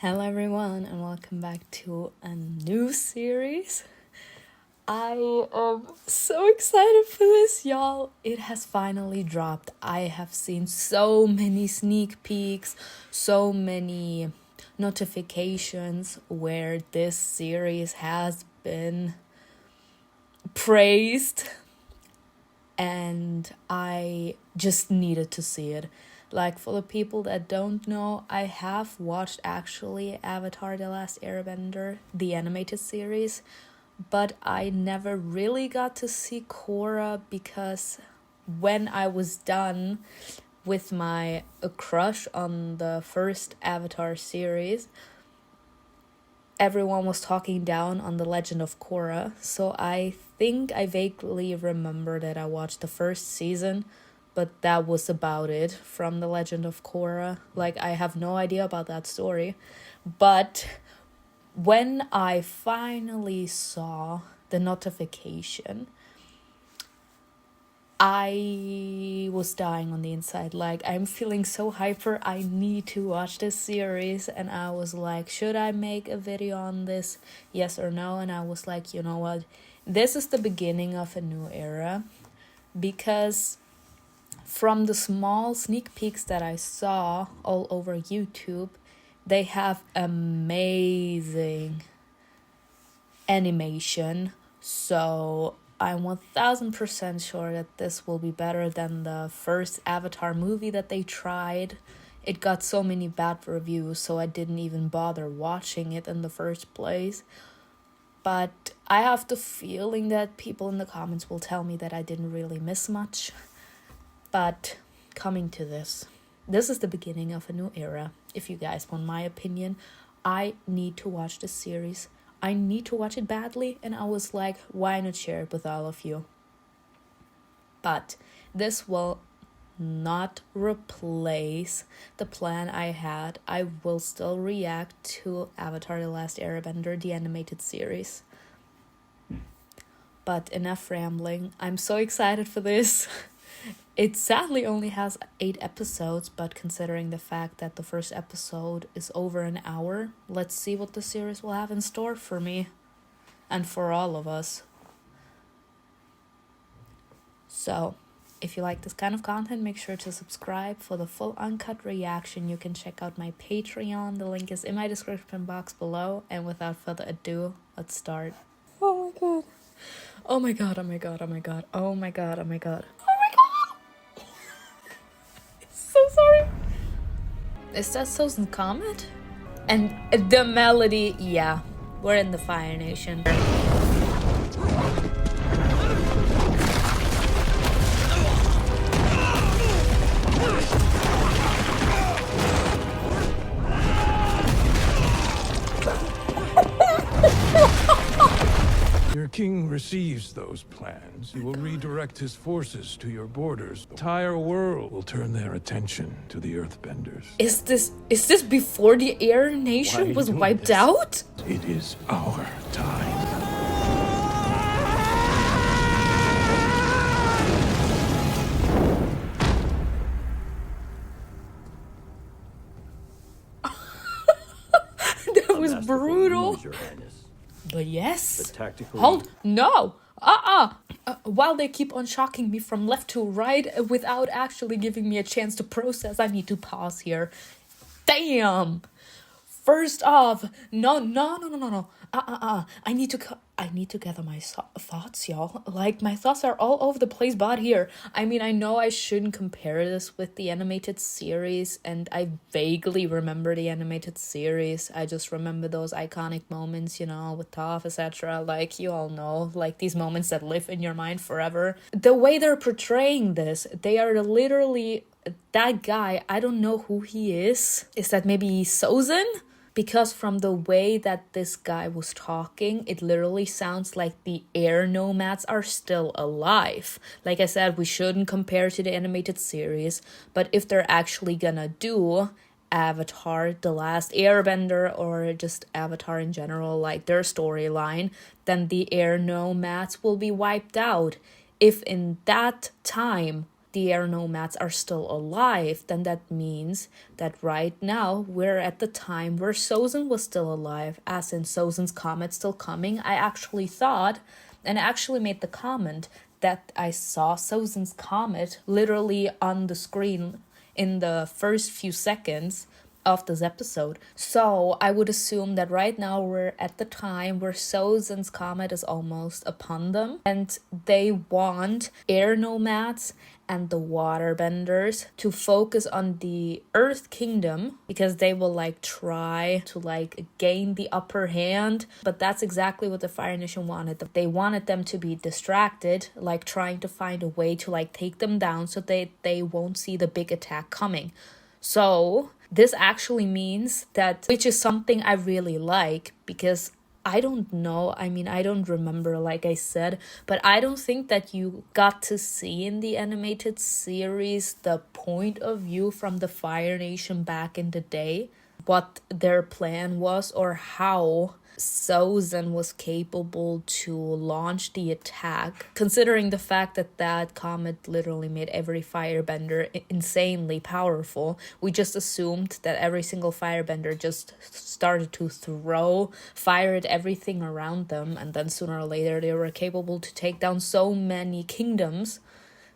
Hello everyone and welcome back to a new series. I am so excited for this, y'all. It has finally dropped. I have seen so many sneak peeks, so many notifications where this series has been praised, and I just needed to see it. Like, for the people that don't know, I have watched actually Avatar: The Last Airbender, the animated series, but I never really got to see Korra because when I was done with my crush on the first Avatar series, everyone was talking down on The Legend of Korra, so I think I vaguely remember that I watched the first season, but that was about it from The Legend of Korra. Like, I have no idea about that story. But when I finally saw the notification, I was dying on the inside. Like, I'm feeling so hyper. I need to watch this series. And I was like, should I make a video on this? Yes or no? And I was like, you know what? This is the beginning of a new era. Because from the small sneak peeks that I saw all over YouTube, they have amazing animation. So I'm 1000% sure that this will be better than the first Avatar movie that they tried. It got so many bad reviews, so I didn't even bother watching it in the first place. But I have the feeling that people in the comments will tell me that I didn't really miss much. But coming to this is the beginning of a new era. If you guys want my opinion, I need to watch this series. I need to watch it badly, and I was like, why not share it with all of you? But this will not replace the plan I had. I will still react to Avatar: The Last Airbender, the animated series. But enough rambling. I'm so excited for this. It sadly only has 8 episodes, but considering the fact that the first episode is over an hour, let's see what the series will have in store for me and for all of us. So, if you like this kind of content, make sure to subscribe. For the full uncut reaction, you can check out my Patreon. The link is in my description box below. And without further ado, let's start. Oh my god. Oh my god, oh my god, oh my god, oh my god, oh my god. So sorry. Is that Sozin's Comet? And the melody, yeah. We're in the Fire Nation. Your king receives those plans. He will redirect his forces to your borders. The entire world will turn their attention to the Earthbenders. Is this before the Air Nation was wiped out? It is our time. That was brutal. But yes. Hold. No. While they keep on shocking me from left to right without actually giving me a chance to process, I need to pause here. Damn. First off, no. I need to gather my thoughts, y'all. Like, my thoughts are all over the place, but here. I mean, I know I shouldn't compare this with the animated series, and I vaguely remember the animated series. I just remember those iconic moments, with Toph, etc. Like, you all know, like, these moments that live in your mind forever. The way they're portraying this, they are literally that guy. I don't know who he is. Is that maybe Sozin? Because from the way that this guy was talking, it literally sounds like the air nomads are still alive. Like I said, we shouldn't compare to the animated series, but if they're actually gonna do Avatar: The Last Airbender, or just Avatar in general, like their storyline, then the air nomads will be wiped out. If in that time the air nomads are still alive, then that means that right now we're at the time where Sozin was still alive, as in Sozin's comet still coming. I actually thought, and I actually made the comment, that I saw Sozin's comet literally on the screen in the first few seconds of this episode. So I would assume that right now we're at the time where Sozin's comet is almost upon them, and they want air nomads and the waterbenders to focus on the Earth Kingdom, because they will try to gain the upper hand. But that's exactly what the Fire Nation wanted. They wanted them to be distracted, trying to find a way to take them down so they won't see the big attack coming. So this actually means that, which is something I really like, because I don't know, I don't remember, like I said, but I don't think that you got to see in the animated series the point of view from the Fire Nation back in the day, what their plan was, or how Sozin was capable to launch the attack, considering the fact that comet literally made every firebender insanely powerful. We just assumed that every single firebender just started to throw fire at everything around them, and then sooner or later they were capable to take down so many kingdoms,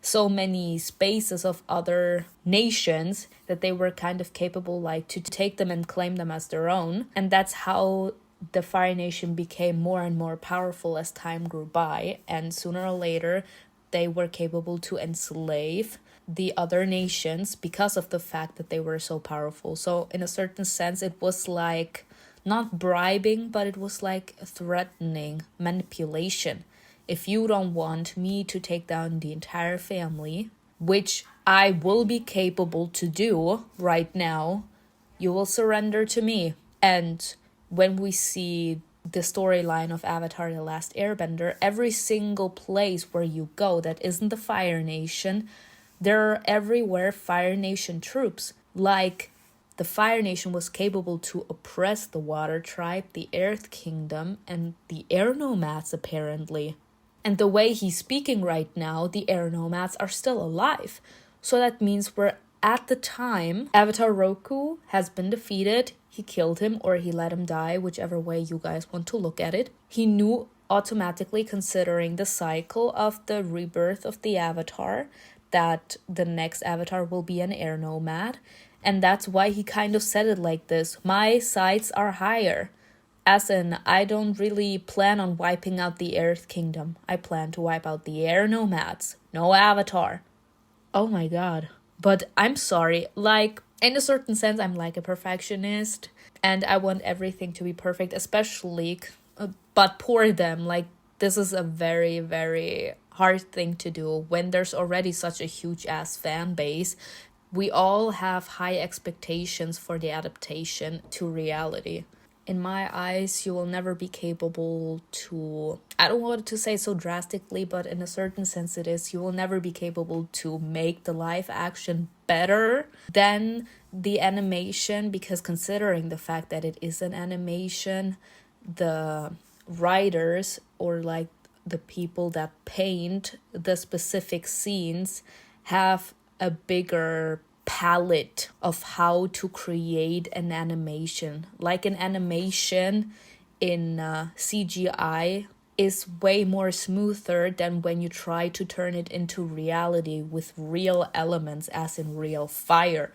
so many spaces of other nations, that they were kind of capable to take them and claim them as their own. And that's how the Fire Nation became more and more powerful as time grew by, and sooner or later they were capable to enslave the other nations because of the fact that they were so powerful. So in a certain sense it was not bribing, but it was threatening, manipulation. If you don't want me to take down the entire family, which I will be capable to do right now, you will surrender to me. And when we see the storyline of Avatar: The Last Airbender, every single place where you go that isn't the Fire Nation, there are everywhere Fire Nation troops. The Fire Nation was capable to oppress the Water Tribe, the Earth Kingdom, and the Air Nomads, apparently. And the way he's speaking right now, the Air Nomads are still alive. So that means we're at the time Avatar Roku has been defeated. He killed him, or he let him die, whichever way you guys want to look at it. He knew automatically, considering the cycle of the rebirth of the Avatar, that the next Avatar will be an air nomad. And that's why he kind of said it like this: my sights are higher. As in, I don't really plan on wiping out the Earth Kingdom. I plan to wipe out the air nomads. No Avatar. Oh my god. But I'm sorry, in a certain sense, I'm a perfectionist, and I want everything to be perfect, especially, but poor them, this is a very, very hard thing to do when there's already such a huge ass fan base. We all have high expectations for the adaptation to reality. In my eyes, you will never be capable to, I don't want to say so drastically, but in a certain sense it is, you will never be capable to make the live action better than the animation, because considering the fact that it is an animation, the writers, or the people that paint the specific scenes, have a bigger palette of how to create an animation. An animation in CGI is way more smoother than when you try to turn it into reality with real elements, as in real fire.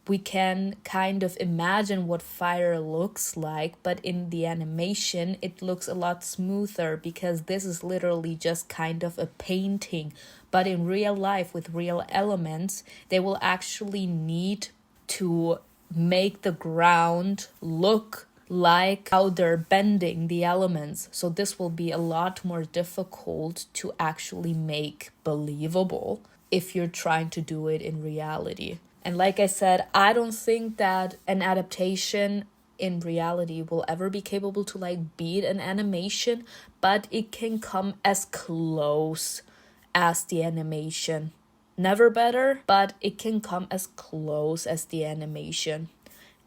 We can kind of imagine what fire looks like, but in the animation it looks a lot smoother, because this is literally just kind of a painting. But in real life, with real elements, they will actually need to make the ground look like how they're bending the elements. So this will be a lot more difficult to actually make believable if you're trying to do it in reality. And like I said, I don't think that an adaptation in reality will ever be capable to beat an animation, but it can come as close as the animation. Never better, but it can come as close as the animation.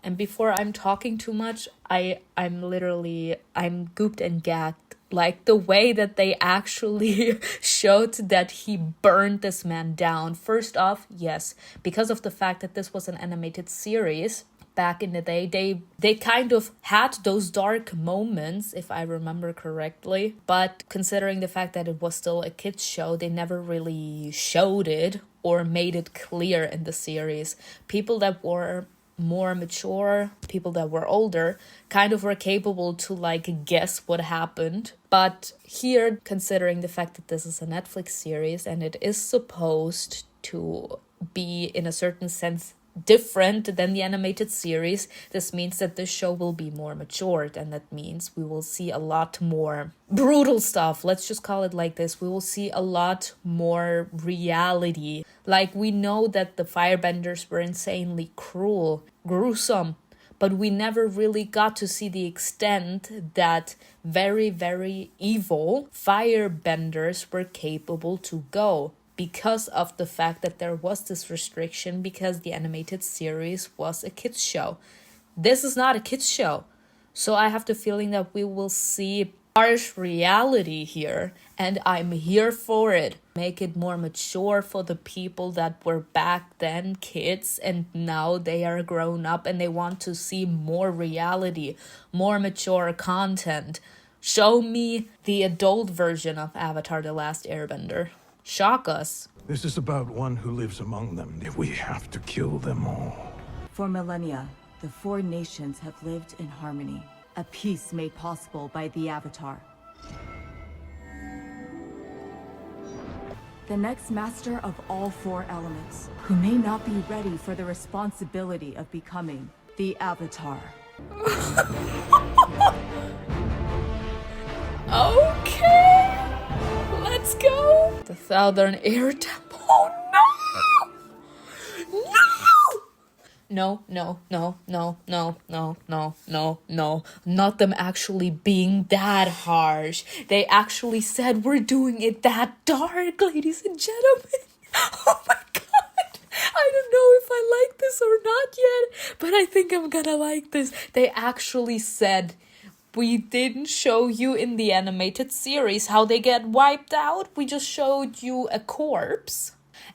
And before I'm talking too much, I'm gooped and gagged Like the way that they actually showed that he burned this man down. First off, yes, because of the fact that this was an animated series back in the day, they kind of had those dark moments, if I remember correctly. But considering the fact that it was still a kids show, they never really showed it or made it clear in the series. People that were more mature, people that were older, kind of were capable to like guess what happened. But here, considering the fact that this is a Netflix series and it is supposed to be in a certain sense different than the animated series, this means that this show will be more matured, and that means we will see a lot more brutal stuff. Let's just call it like this. We will see a lot more reality. Like, we know that the firebenders were insanely cruel, gruesome, but we never really got to see the extent that very, very evil firebenders were capable to go, because of the fact that there was this restriction, because the animated series was a kids show. This is not a kids show. So I have the feeling that we will see harsh reality here, and I'm here for it. Make it more mature for the people that were back then kids and now they are grown up and they want to see more reality, more mature content. Show me the adult version of Avatar: The Last Airbender. Shock us. This is about one who lives among them. We have to kill them all. For millennia, the four nations have lived in harmony, a peace made possible by the Avatar. The next master of all four elements, who may not be ready for the responsibility of becoming the Avatar. Okay, let's go. The Southern Air Temple. Oh no! No! No. Not them actually being that harsh. They actually said we're doing it that dark, ladies and gentlemen. Oh my god. I don't know if I like this or not yet, but I think I'm gonna like this. They actually said, we didn't show you in the animated series how they get wiped out. We just showed you a corpse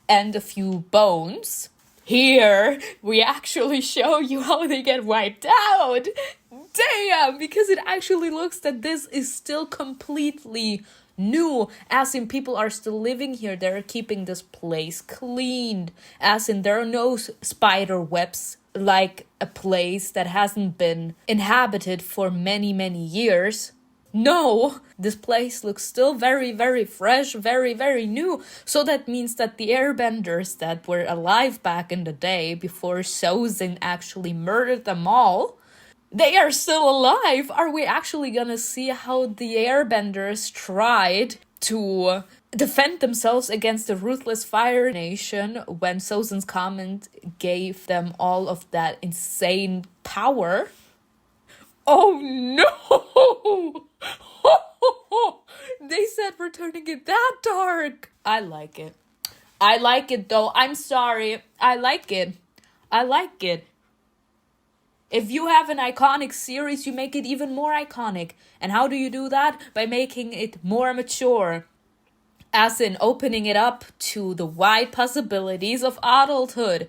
and a few bones. Here, we actually show you how they get wiped out. Damn, because it actually looks that this is still completely new. As in, people are still living here. They're keeping this place cleaned. As in, there are no spider webs like a place that hasn't been inhabited for many, many years. No, this place looks still very, very fresh, very, very new. So that means that the airbenders that were alive back in the day before Sozin actually murdered them all, they are still alive. Are we actually gonna see how the airbenders tried to defend themselves against the ruthless Fire Nation when Sozin's comment gave them all of that insane power? Oh no! They said we're turning it that dark. I like it. I like it though. I'm sorry. I like it. I like it. If you have an iconic series, you make it even more iconic. And how do you do that? By making it more mature. As in opening it up to the wide possibilities of adulthood.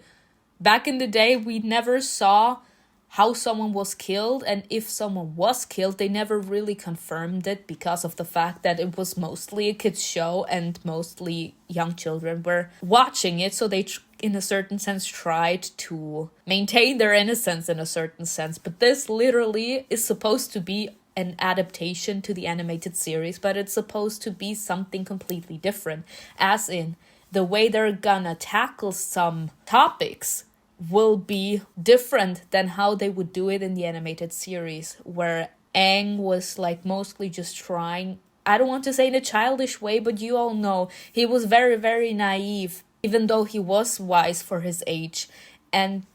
Back in the day, we never saw how someone was killed, and if someone was killed, they never really confirmed it because of the fact that it was mostly a kids show and mostly young children were watching it, so they in a certain sense tried to maintain their innocence in a certain sense. But this literally is supposed to be an adaptation to the animated series, but it's supposed to be something completely different, as in the way they're gonna tackle some topics will be different than how they would do it in the animated series, where Aang was like mostly just trying, I don't want to say in a childish way, but you all know he was very, very naive, even though he was wise for his age. And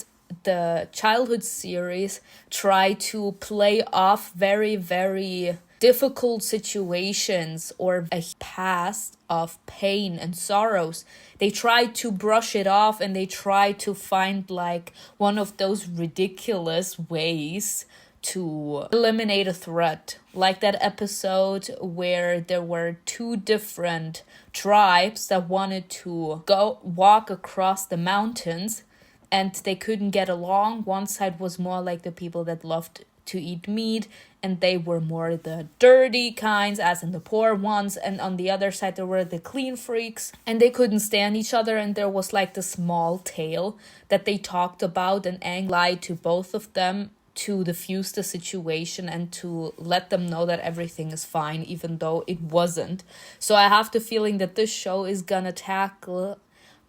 the childhood series tried to play off very, very difficult situations or a past of pain and sorrows. They tried to brush it off, and they tried to find like one of those ridiculous ways to eliminate a threat. Like that episode where there were two different tribes that wanted to go walk across the mountains and they couldn't get along. One side was more like the people that loved to eat meat, and they were more the dirty kinds, as in the poor ones, and on the other side there were the clean freaks, and they couldn't stand each other, and there was like the small tale that they talked about, and Aang lied to both of them to diffuse the situation and to let them know that everything is fine, even though it wasn't. So I have the feeling that this show is gonna tackle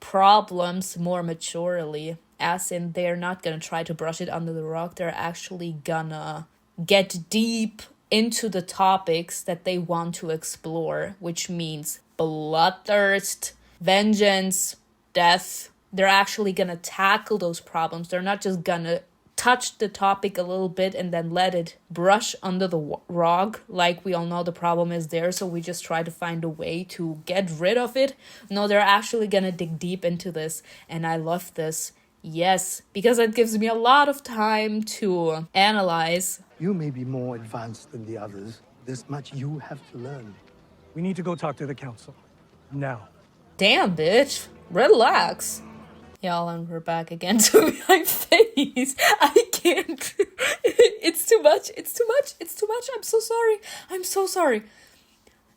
problems more maturely, as in they're not gonna try to brush it under the rug. They're actually gonna get deep into the topics that they want to explore, which means bloodthirst, vengeance, death. They're actually gonna tackle those problems. They're not just gonna touch the topic a little bit and then let it brush under the rug. Like, we all know the problem is there, so we just try to find a way to get rid of it. No, they're actually gonna dig deep into this, and I love this. Yes, because it gives me a lot of time to analyze. You may be more advanced than the others. There's much you have to learn. We need to go talk to the council. Now. Damn, bitch. Relax. Y'all, and we're back again to my face. I can't. It's too much. It's too much. It's too much. I'm so sorry. I'm so sorry.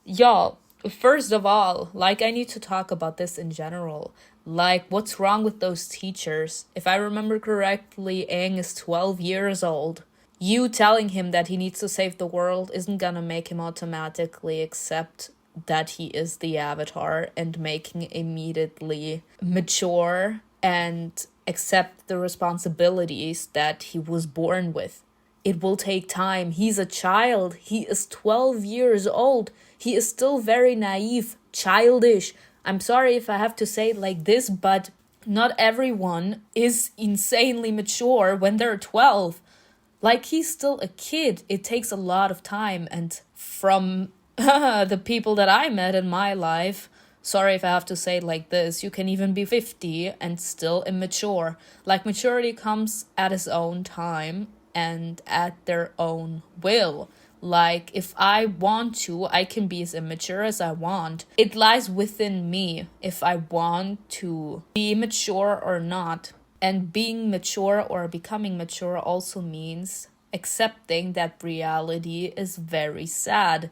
Y'all, first of all, like, I need to talk about this in general. Like, what's wrong with those teachers? If I remember correctly, Aang is 12 years old. You telling him that he needs to save the world isn't gonna make him automatically accept that he is the Avatar and making immediately mature and accept the responsibilities that he was born with. It will take time. He's a child. He is 12 years old. He is still very naive, childish. I'm sorry if I have to say it like this, but not everyone is insanely mature when they're 12. Like, he's still a kid. It takes a lot of time, and from the people that I met in my life, sorry if I have to say it like this, you can even be 50 and still immature. Like, maturity comes at its own time and at their own will. Like, if I want to, I can be as immature as I want. It lies within me if I want to be mature or not. And being mature or becoming mature also means accepting that reality is very sad.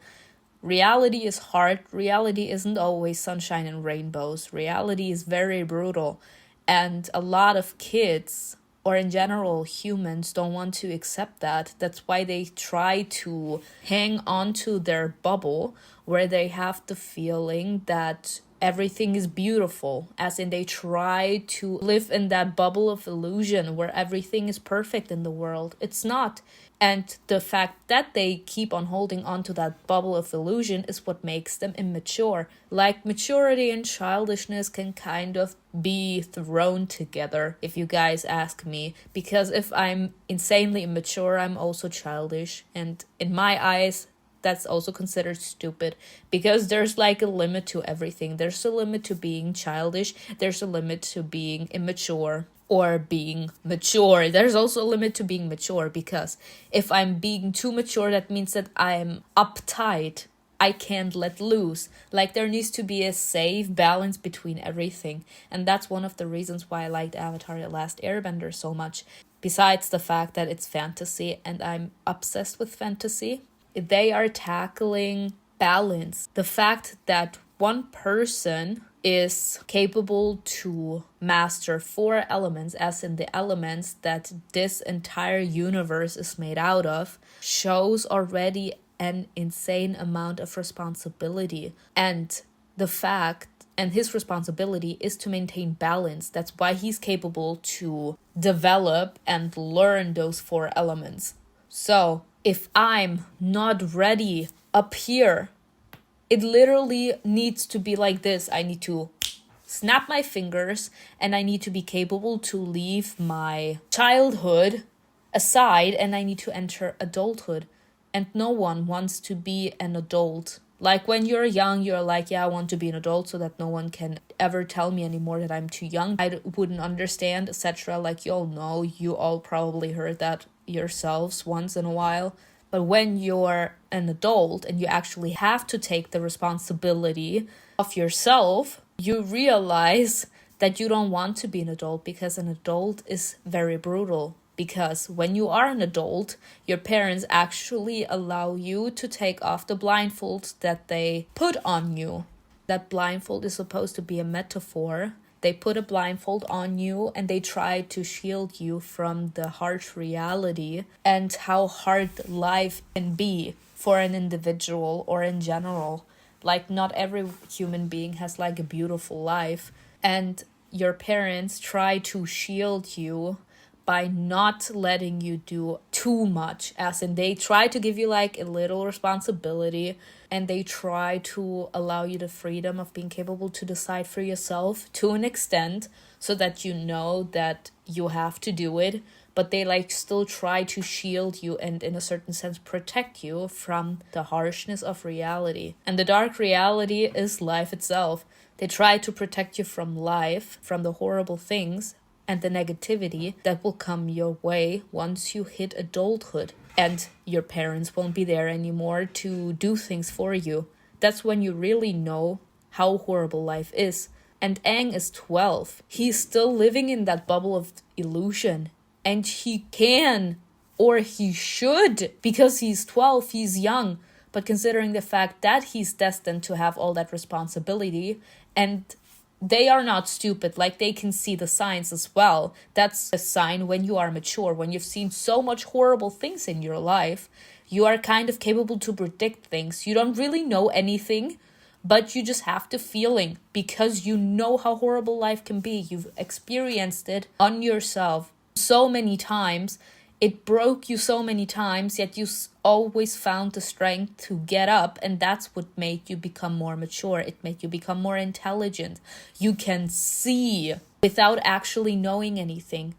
Reality is hard. Reality isn't always sunshine and rainbows. Reality is very brutal. And a lot of kids, or in general humans, don't want to accept that. That's why they try to hang on to their bubble where they have the feeling that everything is beautiful, as in they try to live in that bubble of illusion where everything is perfect in the world. It's not. And the fact that they keep on holding on to that bubble of illusion is what makes them immature. Like, maturity and childishness can kind of be thrown together, if you guys ask me. Because if I'm insanely immature, I'm also childish. And in my eyes, that's also considered stupid, because there's like a limit to everything. There's a limit to being childish. There's a limit to being immature or being mature. There's also a limit to being mature, because if I'm being too mature, that means that I'm uptight. I can't let loose. Like, there needs to be a safe balance between everything. And that's one of the reasons why I liked Avatar: The Last Airbender so much. Besides the fact that it's fantasy and I'm obsessed with fantasy, they are tackling balance. The fact that one person is capable to master 4 elements, as in the elements that this entire universe is made out of, shows already an insane amount of responsibility. And the fact, and his responsibility is to maintain balance. That's why he's capable to develop and learn those 4 elements. So, if I'm not ready up here, it literally needs to be like this. I need to snap my fingers, and I need to be capable to leave my childhood aside, and I need to enter adulthood. And no one wants to be an adult. Like, when you're young, you're like, yeah, I want to be an adult so that no one can ever tell me anymore that I'm too young. I wouldn't understand, etc. Like, you all know, you all probably heard that yourselves once in a while. But when you're an adult and you actually have to take the responsibility of yourself, you realize that you don't want to be an adult, because an adult is very brutal. Because when you are an adult, your parents actually allow you to take off the blindfold that they put on you. That blindfold is supposed to be a metaphor. They put a blindfold on you and they try to shield you from the harsh reality and how hard life can be for an individual or in general. Like, not every human being has like a beautiful life, and your parents try to shield you by not letting you do too much, as in they try to give you like a little responsibility, and they try to allow you the freedom of being capable to decide for yourself to an extent, so that you know that you have to do it, but they like still try to shield you and in a certain sense protect you from the harshness of reality. And the dark reality is life itself. They try to protect you from life, from the horrible things and the negativity that will come your way once you hit adulthood. And your parents won't be there anymore to do things for you. That's when you really know how horrible life is. And Aang is 12. He's still living in that bubble of illusion. And he can, or he should, because he's 12, he's young. But considering the fact that he's destined to have all that responsibility, and they are not stupid, like they can see the signs as well. That's a sign when you are mature, when you've seen so much horrible things in your life, you are kind of capable to predict things. You don't really know anything, but you just have the feeling because you know how horrible life can be. You've experienced it on yourself so many times. It broke you so many times, yet you always found the strength to get up, and that's what made you become more mature. It made you become more intelligent. You can see without actually knowing anything.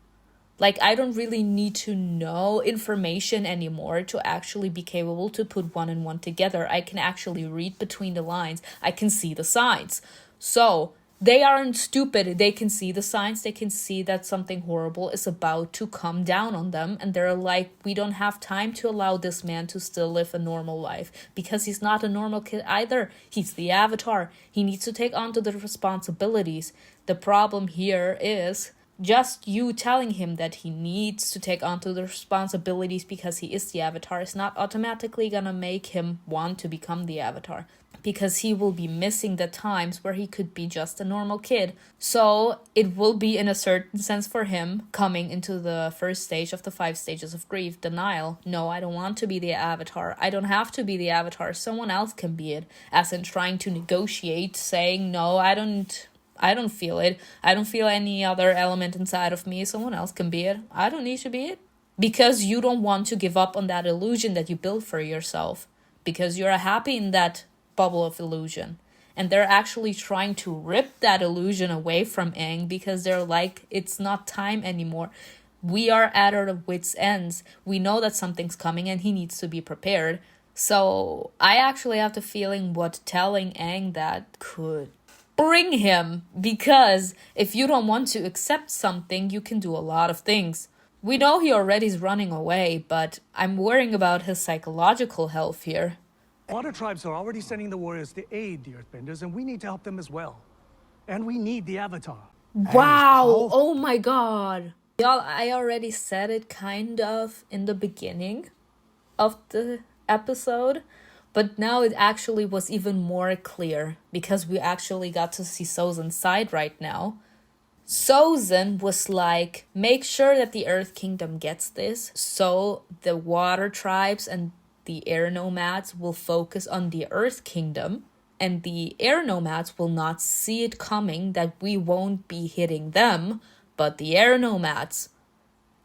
Like, I don't really need to know information anymore to actually be capable to put one and one together. I can actually read between the lines. I can see the signs. So they aren't stupid. They can see the signs. They can see that something horrible is about to come down on them. And they're like, we don't have time to allow this man to still live a normal life. Because he's not a normal kid either. He's the Avatar. He needs to take on to the responsibilities. The problem here is just you telling him that he needs to take on to the responsibilities because he is the Avatar is not automatically gonna make him want to become the Avatar. Because he will be missing the times where he could be just a normal kid. So it will be, in a certain sense, for him coming into the first stage of the 5 stages of grief, denial. No, I don't want to be the Avatar. I don't have to be the Avatar. Someone else can be it. As in trying to negotiate, saying, no, I don't feel it. I don't feel any other element inside of me. Someone else can be it. I don't need to be it. Because you don't want to give up on that illusion that you built for yourself. Because you're happy in that bubble of illusion, and they're actually trying to rip that illusion away from Aang because they're like, it's not time anymore. We are at our wits' ends. We know that something's coming and he needs to be prepared. So I actually have the feeling what telling Aang that could bring him, because if you don't want to accept something, you can do a lot of things. We know he already is running away, but I'm worrying about his psychological health here. Water tribes are already sending the warriors to aid the Earthbenders, and we need to help them as well. And we need the Avatar. Wow! Oh my god! Y'all, I already said it kind of in the beginning of the episode, but now it actually was even more clear because we actually got to see Sozin's side right now. Sozin was like, make sure that the Earth Kingdom gets this, so the water tribes and the air nomads will focus on the Earth Kingdom, and the air nomads will not see it coming that we won't be hitting them, but the air nomads.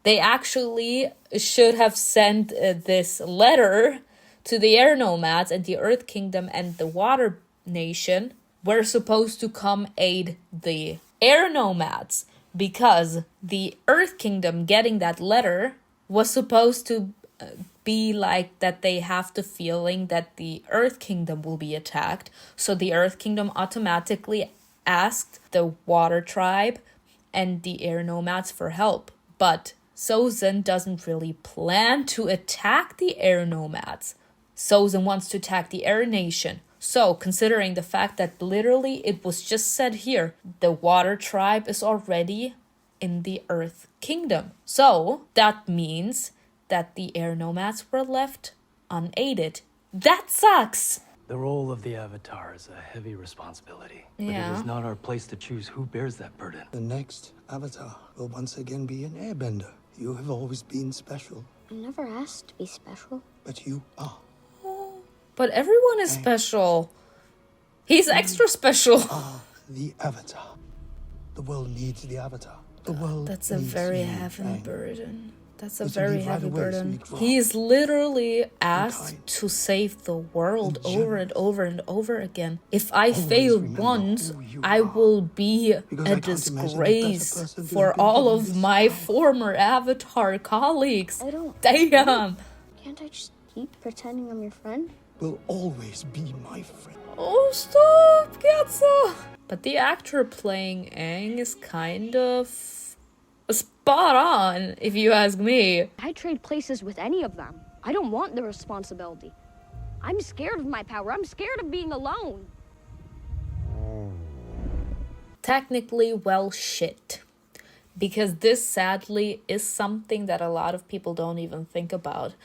They actually should have sent this letter to the air nomads, and the Earth Kingdom and the Water Nation were supposed to come aid the air nomads, because the Earth Kingdom getting that letter was supposed to be like that they have the feeling that the Earth Kingdom will be attacked. So the Earth Kingdom automatically asked the Water Tribe and the Air Nomads for help. But Sozin doesn't really plan to attack the air nomads. Sozin wants to attack the air nation. So, considering the fact that literally it was just said here, the water tribe is already in the earth kingdom. So, that means that the air nomads were left unaided. That sucks! The role of the Avatar is a heavy responsibility. But Yeah. it is not our place to choose who bears that burden. The next Avatar will once again be an Airbender. You have always been special, I never asked to be special. but you are. But everyone is special. He's extra special. The Avatar. The world needs the Avatar. The world That's a needs very you, heavy Aang. burden. That's a It's a very leave right heavy away, so burden. we drop. He's literally asked kind. to save the world And over and generous. over and over again. If I Always fail remember once, who you I are. will be Because a I can't imagine a better disgrace person to for have been all given of this my power. former Avatar colleagues. I don't. Damn! Can't I just keep pretending I'm your friend? Will always be my friend. Oh, stop, Getza! But the actor playing Aang is kind of spot on, if you ask me. I'd trade places with any of them. I don't want the responsibility. I'm scared of my power. I'm scared of being alone. Technically, well, shit. Because this sadly is something that a lot of people don't even think about.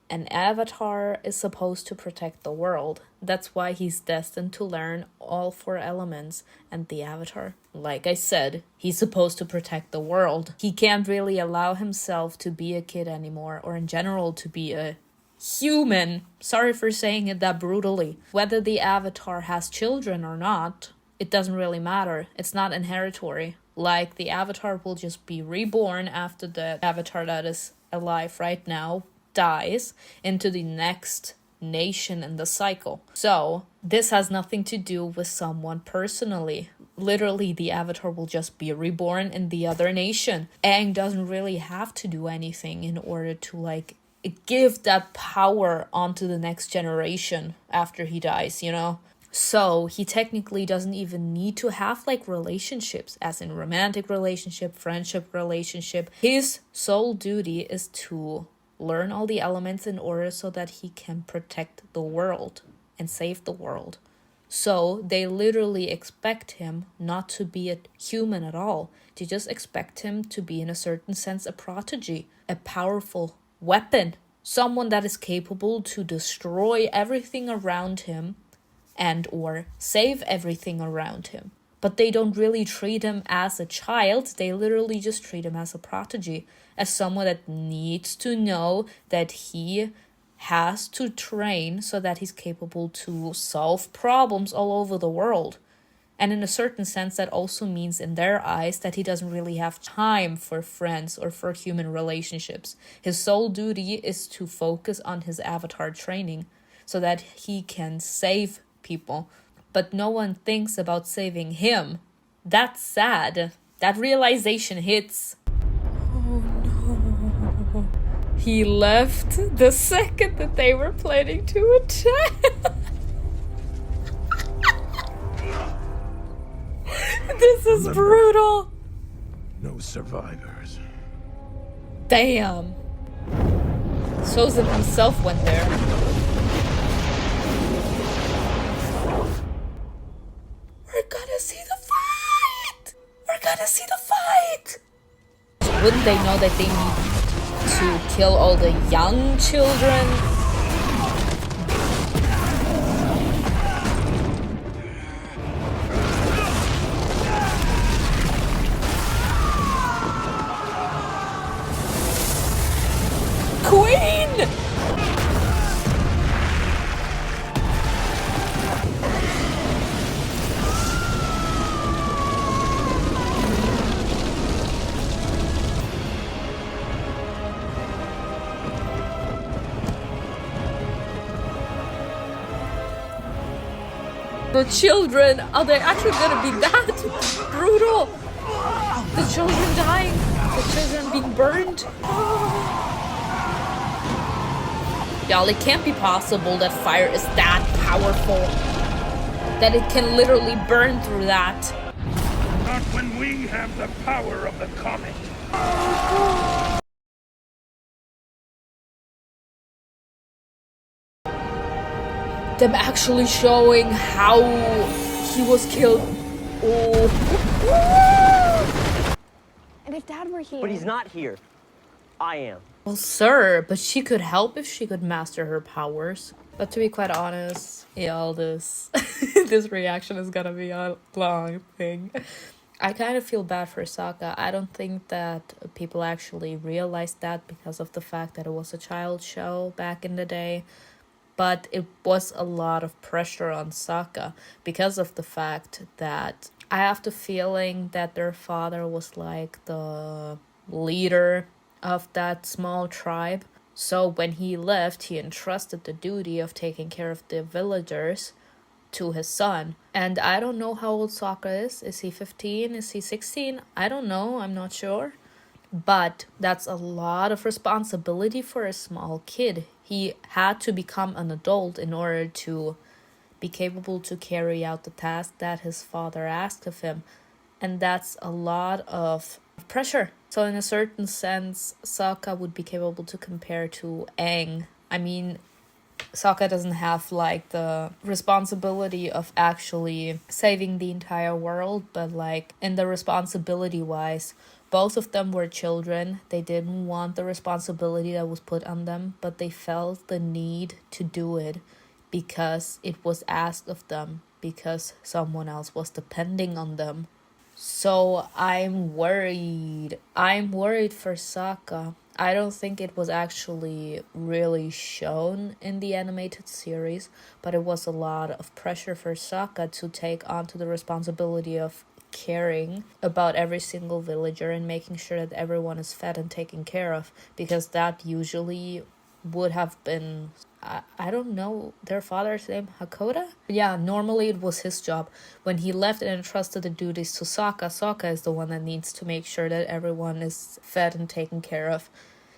An avatar is supposed to protect the world. That's why he's destined to learn all 4 elements. And the avatar, like I said, he's supposed to protect the world. He can't really allow himself to be a kid anymore, or in general to be a human. Sorry for saying it that brutally. Whether the avatar has children or not, it doesn't really matter. It's not inheritatory. Like, the avatar will just be reborn after the avatar that is alive right now dies into the next nation in the cycle. So, this has nothing to do with someone personally. Literally, the avatar will just be reborn in the other nation. Aang doesn't really have to do anything in order to, like, give that power onto the next generation after he dies, you know? So he technically doesn't even need to have like relationships, as in romantic relationship, friendship relationship. His sole duty is to learn all the elements in order so that he can protect the world and save the world. So they literally expect him not to be a human at all. They just expect him to be, in a certain sense, a prodigy, a powerful weapon, someone that is capable to destroy everything around him and or save everything around him. But they don't really treat him as a child. They literally just treat him as a prodigy, as someone that needs to know that he has to train so that he's capable to solve problems all over the world. And in a certain sense, that also means in their eyes that he doesn't really have time for friends or for human relationships. His sole duty is to focus on his avatar training so that he can save people. But no one thinks about saving him. That's sad. That realization hits. Oh no. He left the second that they were planning to attack. This is brutal. No survivors. Damn. Sozin himself went there. We're gonna see the fight! We're gonna see the fight! Wouldn't they know that they need to kill all the young children? Queen! The children, are they actually gonna be that brutal? The children dying, the children being burned. Y'all, it can't be possible that fire is that powerful, that it can literally burn through that. Not when we have the power of the comet. them actually showing how he was killed. Oh. And if Dad were here... But he's not here. I am. Well, sir, but she could help if she could master her powers. But to be quite honest, yeah, all this this reaction is gonna be a long thing. I kind of feel bad for Sokka. I don't think that people actually realized that because of the fact that it was a child show back in the day. But it was a lot of pressure on Sokka because of the fact that I have the feeling that their father was like the leader of that small tribe. So when he left, he entrusted the duty of taking care of the villagers to his son. And I don't know how old Sokka is. Is he 15? Is he 16? I don't know. I'm not sure. But that's a lot of responsibility for a small kid. He had to become an adult in order to be capable to carry out the task that his father asked of him. And that's a lot of pressure. So in a certain sense, Sokka would be capable to compare to Aang. I mean, Sokka doesn't have like the responsibility of actually saving the entire world, but like in the responsibility wise, both of them were children. They didn't want the responsibility that was put on them, but they felt the need to do it because it was asked of them, because someone else was depending on them. So I'm worried. I'm worried for Sokka. I don't think it was actually really shown in the animated series, but it was a lot of pressure for Sokka to take onto the responsibility of caring about every single villager and making sure that everyone is fed and taken care of, because that usually would have been, I don't know their father's name, Hakoda? Yeah, normally it was his job. When he left and entrusted the duties to Sokka, Sokka is the one that needs to make sure that everyone is fed and taken care of.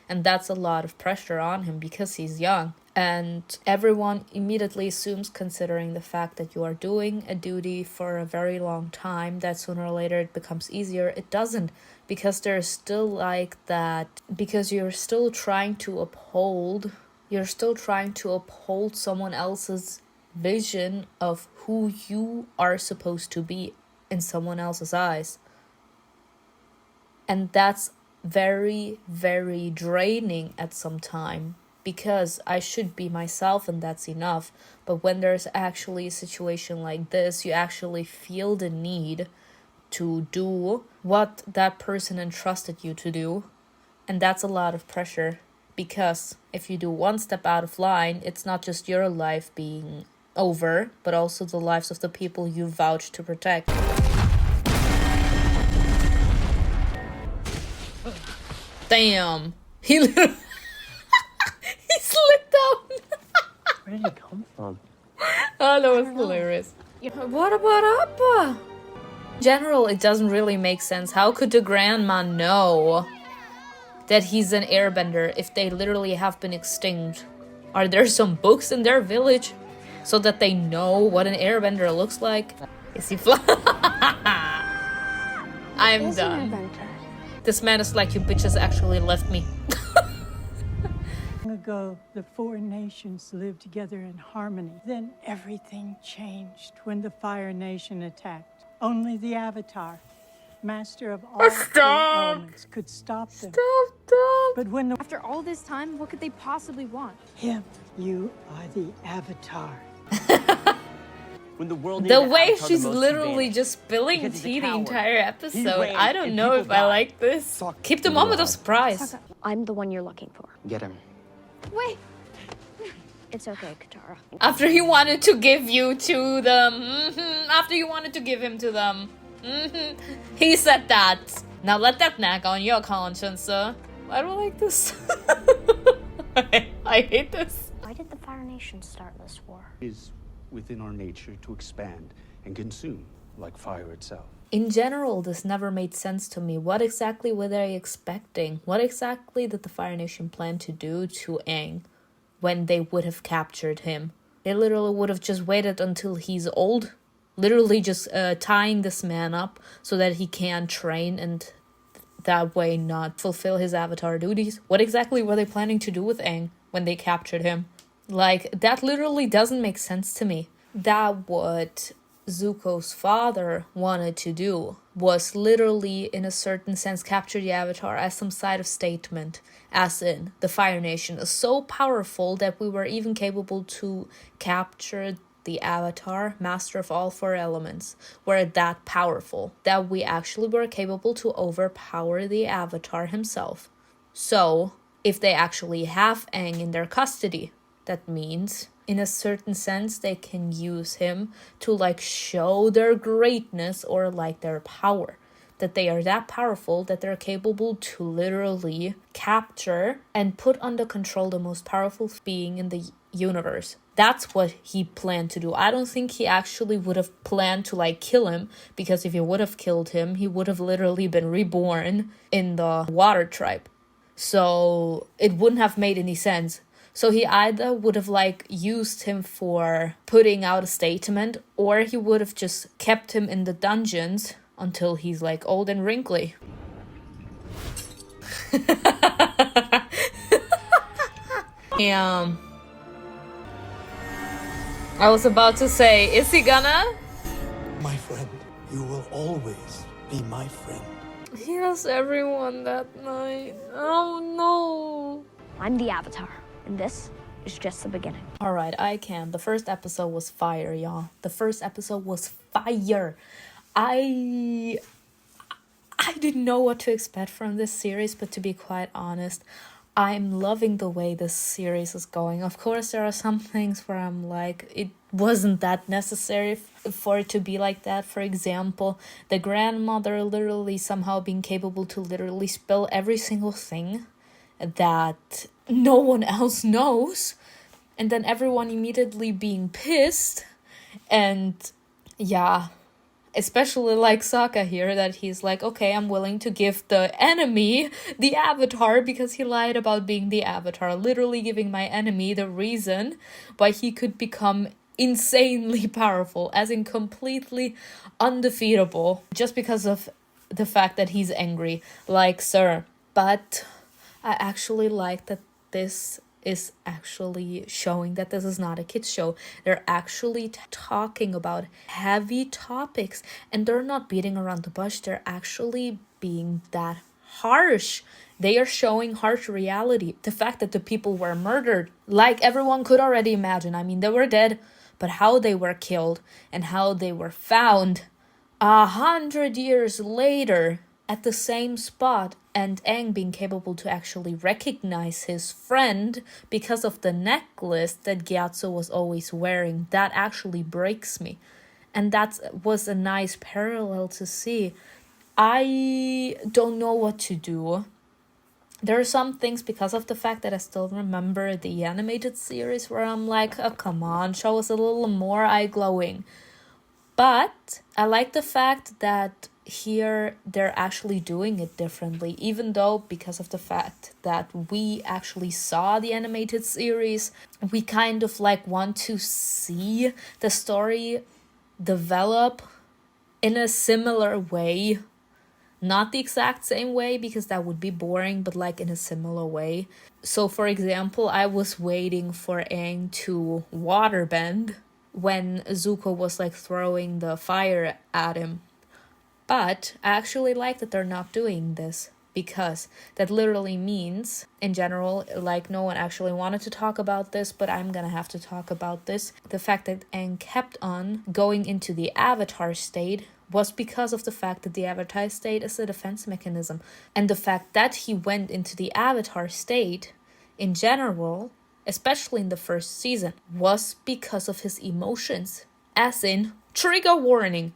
And that's a lot of pressure on him because he's young. And everyone immediately assumes, considering the fact that you are doing a duty for a very long time, that sooner or later it becomes easier. It doesn't, because there's still like that, because you're still trying to uphold someone else's vision of who you are supposed to be in someone else's eyes. And that's very, very draining at some time, because I should be myself and that's enough. But when there's actually a situation like this, you actually feel the need to do what that person entrusted you to do. And that's a lot of pressure, because if you do one step out of line, it's not just your life being over, but also the lives of the people you vouch to protect. Damn. He literally... he slipped down. Where did he come from? Oh, that was hilarious. What about Appa? In general, it doesn't really make sense. How could the grandma know that he's an airbender if they literally have been extinct? Are there some books in their village so that they know what an airbender looks like? Is he I'm done. This man is like, you bitches actually left me. Long ago, the four nations lived together in harmony. Then everything changed when the Fire Nation attacked. Only the Avatar, master of all three elements, could stop them. Stop. But when After all this time, what could they possibly want? him, you are the Avatar. When the world The needed way Avatar the she's most, he literally vanished. just spilling Because he's a tea the coward. entire He episode. ran I don't and know people if I died. like this. Keep the moment of surprise. I'm the one you're looking for. Get him. Wait, It's okay, Katara. After he wanted to give you to them. After you wanted to give him to them. He said that. Now let that nag on your conscience, sir. I don't like this. I hate this. Why did the Fire Nation start this war? It is within our nature to expand and consume, like fire itself. In general, this never made sense to me. What exactly were they expecting? What exactly did the Fire Nation plan to do to Aang when they would have captured him? They literally would have just waited until he's old. Literally just tying this man up so that he can train and that way not fulfill his avatar duties. What exactly were they planning to do with Aang when they captured him? Like, that literally doesn't make sense to me. That what Zuko's father wanted to do was literally, in a certain sense, capture the Avatar as some side of statement, as in the Fire Nation is so powerful that we were even capable to capture the Avatar, master of all four elements. Were that powerful that we actually were capable to overpower the Avatar himself. So, if they actually have Aang in their custody, that means, in a certain sense, they can use him to like show their greatness or like their power. That they are that powerful that they're capable to literally capture and put under control the most powerful being in the universe. That's what he planned to do. I don't think he actually would have planned to like kill him, because if he would have killed him, he would have literally been reborn in the Water Tribe. So it wouldn't have made any sense. So he either would have like used him for putting out a statement, or he would have just kept him in the dungeons until he's like old and wrinkly. I was about to say, is he gonna? My friend, you will always be my friend. He has everyone that night. Oh no. I'm the Avatar, and this is just the beginning. Alright, I can. The first episode was fire, y'all. The first episode was fire. I didn't know what to expect from this series, but to be quite honest, I'm loving the way this series is going. Of course, there are some things where I'm like, it wasn't that necessary for it to be like that. For example, the grandmother literally somehow being capable to literally spill every single thing that no one else knows, and then everyone immediately being pissed. And yeah, especially like Sokka here, that he's like, okay, I'm willing to give the enemy the Avatar because he lied about being the Avatar, literally giving my enemy the reason why he could become insanely powerful, as in completely undefeatable, just because of the fact that he's angry. Like, sir. But I actually like that this is actually showing that this is not a kids show. They're actually talking about heavy topics, and they're not beating around the bush. They're actually being that harsh. They are showing harsh reality. The fact that the people were murdered, like everyone could already imagine. I mean, they were dead, but how they were killed and how they were found 100 years later at the same spot, and Aang being capable to actually recognize his friend because of the necklace that Gyatso was always wearing, that actually breaks me. And that was a nice parallel to see. I don't know what to do. There are some things, because of the fact that I still remember the animated series, where I'm like, oh, come on, show us a little more eye-glowing. But I like the fact that here they're actually doing it differently, even though because of the fact that we actually saw the animated series, we kind of like want to see the story develop in a similar way. Not the exact same way, because that would be boring, but like in a similar way. So for example, I was waiting for Aang to waterbend when Zuko was like throwing the fire at him. But I actually like that they're not doing this, because that literally means, in general, like no one actually wanted to talk about this, but I'm gonna have to talk about this. The fact that Aang kept on going into the Avatar state was because of the fact that the Avatar state is a defense mechanism. And the fact that he went into the Avatar state, in general, especially in the first season, was because of his emotions. As in, trigger warning.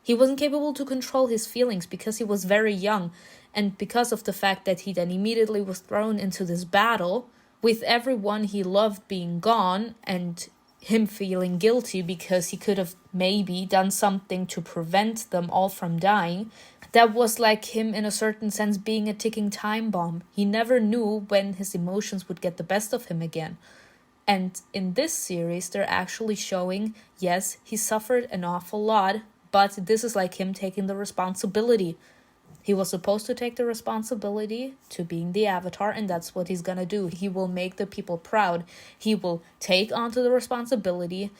He wasn't capable to control his feelings because he was very young, and because of the fact that he then immediately was thrown into this battle with everyone he loved being gone, and him feeling guilty because he could have maybe done something to prevent them all from dying. That was like him, in a certain sense, being a ticking time bomb. He never knew when his emotions would get the best of him again. And in this series, they're actually showing, yes, he suffered an awful lot, but this is like him taking the responsibility. He was supposed to take the responsibility to being the Avatar, and that's what he's gonna do. He will make the people proud. He will take onto the responsibility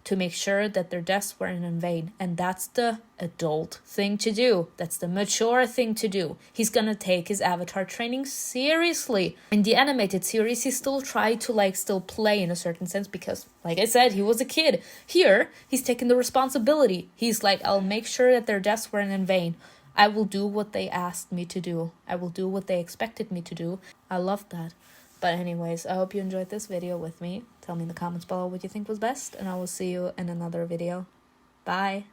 to make sure that their deaths weren't in vain. And that's the adult thing to do. That's the mature thing to do. He's gonna take his Avatar training seriously. In the animated series, he still tried to still play in a certain sense because, like I said, he was a kid. Here, he's taking the responsibility. He's like, I'll make sure that their deaths weren't in vain. I will do what they asked me to do. I will do what they expected me to do. I love that. But anyways, I hope you enjoyed this video with me. Tell me in the comments below what you think was best, and I will see you in another video. Bye!